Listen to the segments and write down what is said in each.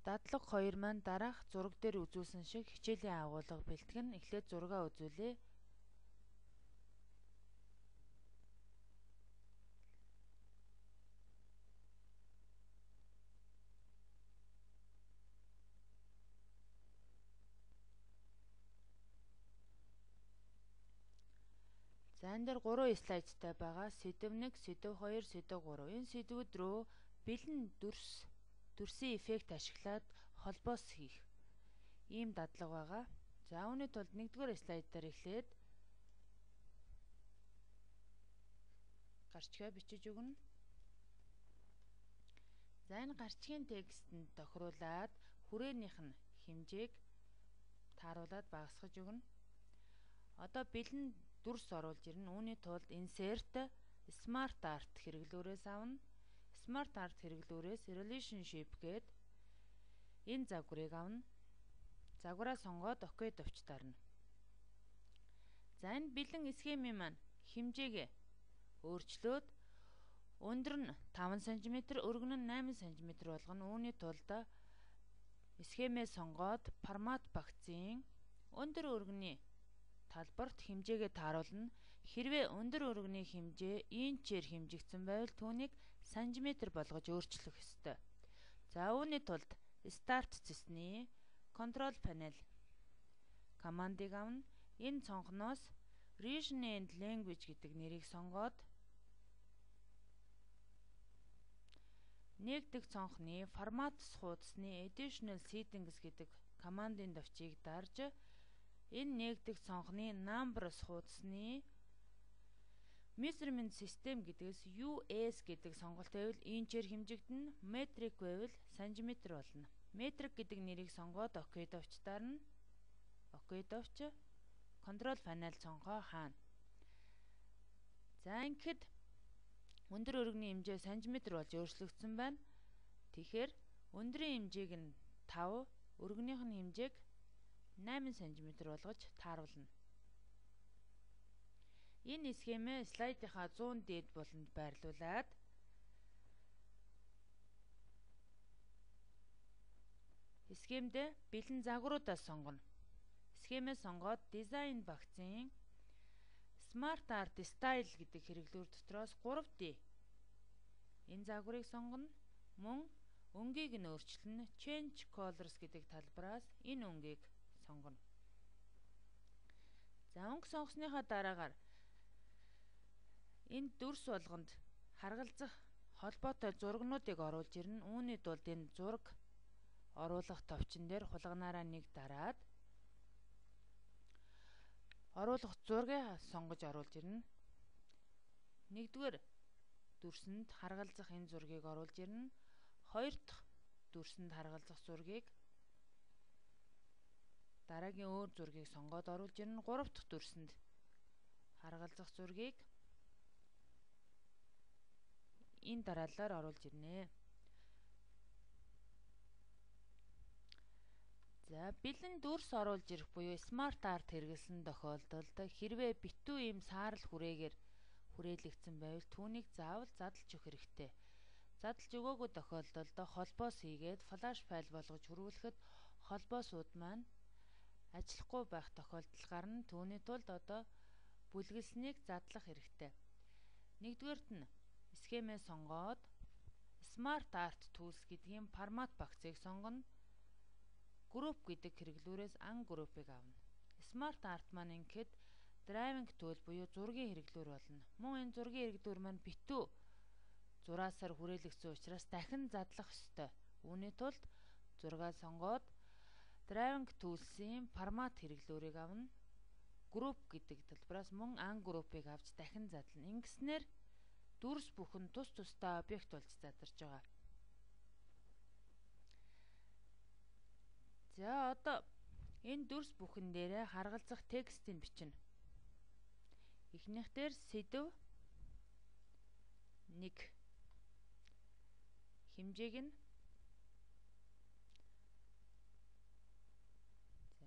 Дадлага 2 маань дараах зураг дээр үзүүлсэн шиг хичээлийн агуулга бэлтгэн эхлээд зургаа үзүүлье. За энэ дээр 3 слайдтай байгаа. Сэдв 1, сэдв 2, сэдв 3. Энэ сэдвүүд рүү бэлэн дүрсийн эффект ашиглаад холбоос хийх ийм дадлага байгаа. За үүний тулд 1-р слайдаар эхлээд гарчгаа бичиж өгнө. За энэ гарчгийн текстэнд тохируулаад хүрээнийх нь хэмжээг тааруулаад багасгаж өгнө. Одоо бэлэн дүрс оруулж ирнэ. Үүний тулд insert smart art хэрэглүүрээс авна. Smart art хэрэглүүрээс relationship гээд энэ загварыг авна. Загвараа сонгоод OK товч дарна. За энэ бэлэн схемийн маань хэмжээг өөрчлөөд өндөр нь 5 см, өргөн нь 8 см болгоно. Үүний тулд схемээ сонгоод формат багцын өндөр өргөний талбарт хэмжээгээ тааруулна. Хэрвээ өндөр өргөний хэмжээ инчээр хэмжигдсэн байвал түүнийг сантиметр болгож өөрчлөх ёстой. За үүний тулд Start цэсний Control Panel командыг авна. Энэ цонхноос Region and Language гэдэг нэрийг сонгоод нэгдэх цонхны формат хуудасны Additional Settings гэдэг командын товчийг дарж энэ нэгдэх цонхны Numbers хуудасны Measurement System гэдгээс US гэдэг сонголт байвал инчээр хэмжигдэнэ, Metric байвал сантиметр болно. Metric гэдэг нэрийг сонгоод OK товч дарна. OK товч Control Panel цонхоо хаана. За ингээд өндөр өргөний хэмжээ сантиметр болж өөрчлөгдсөн байна. Тэгэхээр өндрийн хэмжээг нь 5, өргөнийх нь хэмжээг 8 см болгож тааруулна. Энэ схемээ слайдынхаа 100 дээд болонд байрлуулад схемд бэлэн загваруудаас сонгоно. Схемээ сонгоод Design багцын Smart Art Style гэдэг хэрэглүүр дотроос 3D энэ загварыг сонгоно. Мөн өнгийг нь өөрчилнө. Change Colors гэдэг талбараас энэ өнгийг сонгоно. За өнгө сонгосныхаа дараагаар энэ дүрс болгонд харгалзах холбоотой зурагнуудыг оруулж ирнэ. Үүний тулд энэ зураг оруулах товчон дээр хулганаараа нэг дараад оруулах зургийг сонгож оруулж ирнэ. Нэгдүгээр дүрсэнд харгалзах энэ зургийг оруулж ирнэ. Хоёр дахь дүрсэнд харгалзах зургийг дараагийн өөр зургийг сонгоод оруулж ирнэ. Гурав дахь дүрсэнд харгалзах зургийг энэ дараалалаар оруулж ирнэ. За бэлэн дүрс оруулж ирэх буюу Smart Art хэрэглэсэн тохиолдолд хэрвээ битүү ийм саарал хүрээгээр хүрээлэгдсэн байвал түүнийг заавал задлж өгөх хэрэгтэй. Задлж өгөөгүй тохиолдолд холбоос хийгээд флаш файл болгож хөрвүүлэхэд холбоосууд маань ажиллахгүй байх тохиолдол гарна. Түүний тулд одоо бүлгэлсэнийг задлах хэрэгтэй. Нэгдүгээрт нь схемээ сонгоод Smart Art Tools гэдгийн формат багцыг сонгоно. Group гэдэг хэрэглүүрээс ан группыг авна. Smart Art маань ингээд Drawing Tool буюу зургийн хэрэглүүр болно. Мөн энэ зургийн хэрэглүүр маань битүү зураасаар хүрээлэгдсэн учраас дахин задлах ёстой. Үүний тулд зургаа сонгоод Drawing Tools-ийн формат хэрэглүүрийг авна. Group гэдэг талбараас мөн ан группыг авч дахин задлана. Ингэснээр дүрс бүхэн тус тусдаа объект болж задарч байгаа. За одоо энэ дүрс бүхэн дээрээ харгалзах текстийг бичнэ. Эхнийх дээр сэдв 1 хэмжээг нь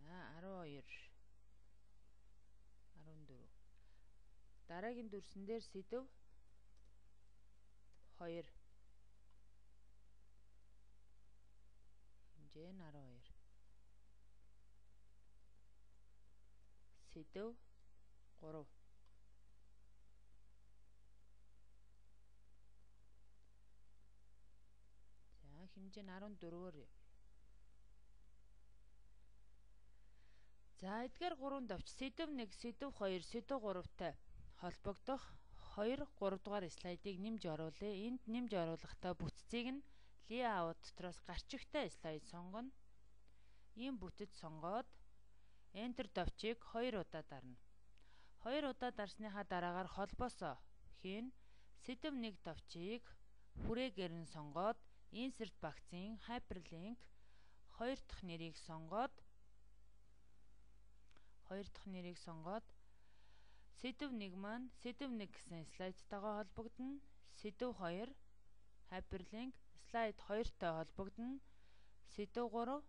за 12 14 дараагийн дүрсэн дээр сэдв 2 хэмжээ 12. Сэдв 3. За хэмжээ нь 14-оор явъя. За эдгээр 3 давч сэдв 1, сэдв 2, сэдв 3-тай холбогдох 2, 3 дугаар слайдыг нэмж оруулъя. Энд нэмж оруулахдаа бүтцийг нь layout дотроос гарчигтай слайд сонгоно. Ийм бүтэц сонгоод Enter давчийг 2 удаа дарна. 2 удаа дарсныхаа дараагаар холбоосоо хийн сэдв 1 давчийг хүрээгээр нь сонгоод Insert багцын Hyperlink 2 дахь нэрийг сонгоод сэдв 1 маань сэдв 1 гэсэн слайдтайгаа холбогдно. Сэдв 2 Hyperlink слайд 2-той холбогдно. Сэдв 3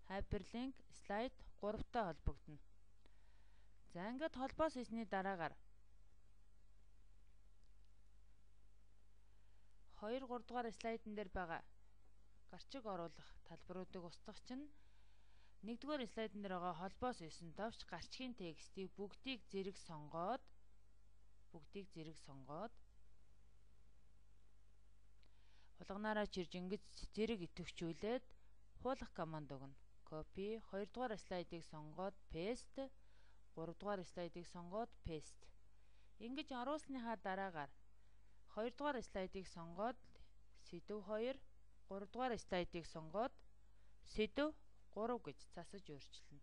Hyperlink слайд 3-тай холбогдно. За ингээд холбоос хийсний дараагаар 2, 3 дугаар слайдн дээр байгаа гарчиг оруулах талбаруудыг устгах чинь 1 дугаар слайдн дээр байгаа холбоос хийсэн товч гарчгийн текстийг бүгдийг зэрэг сонгоод хулганаараа чирж ингэж зэрэг идэвхжүүлээд хуулах команд өгнө. Copy 2 дугаар слайдыг сонгоод paste, 3 дугаар слайдыг сонгоод paste. Ингэж оруулсныхаа дараагаар 2 дугаар слайдыг сонгоод сэдв 2, 3 дугаар слайдыг сонгоод сэдв 3 гэж засаж өөрчилнө.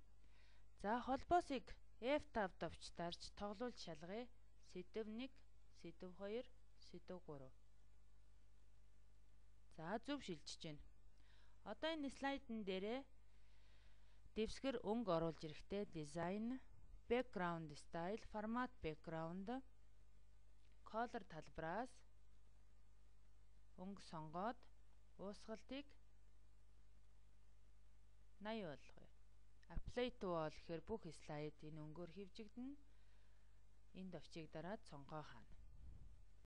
За холбоосыг F5 давч дарж тоглуулж шалгая. Сэдв 1, сэдв 2, сэдв 3. За зөв шилжиж байна. Одоо энэ слайдн дээрээ дэвсгэр өнгө оруулж ирэхдээ design, background style, format background, color талбараас өнгө сонгоод уусгалтыг 80 болгоё. Apply to all гэхээр бүх слайд энэ өнгөөр хевжигдэнэ. Энэ давчийг дараад сонгоо хаана.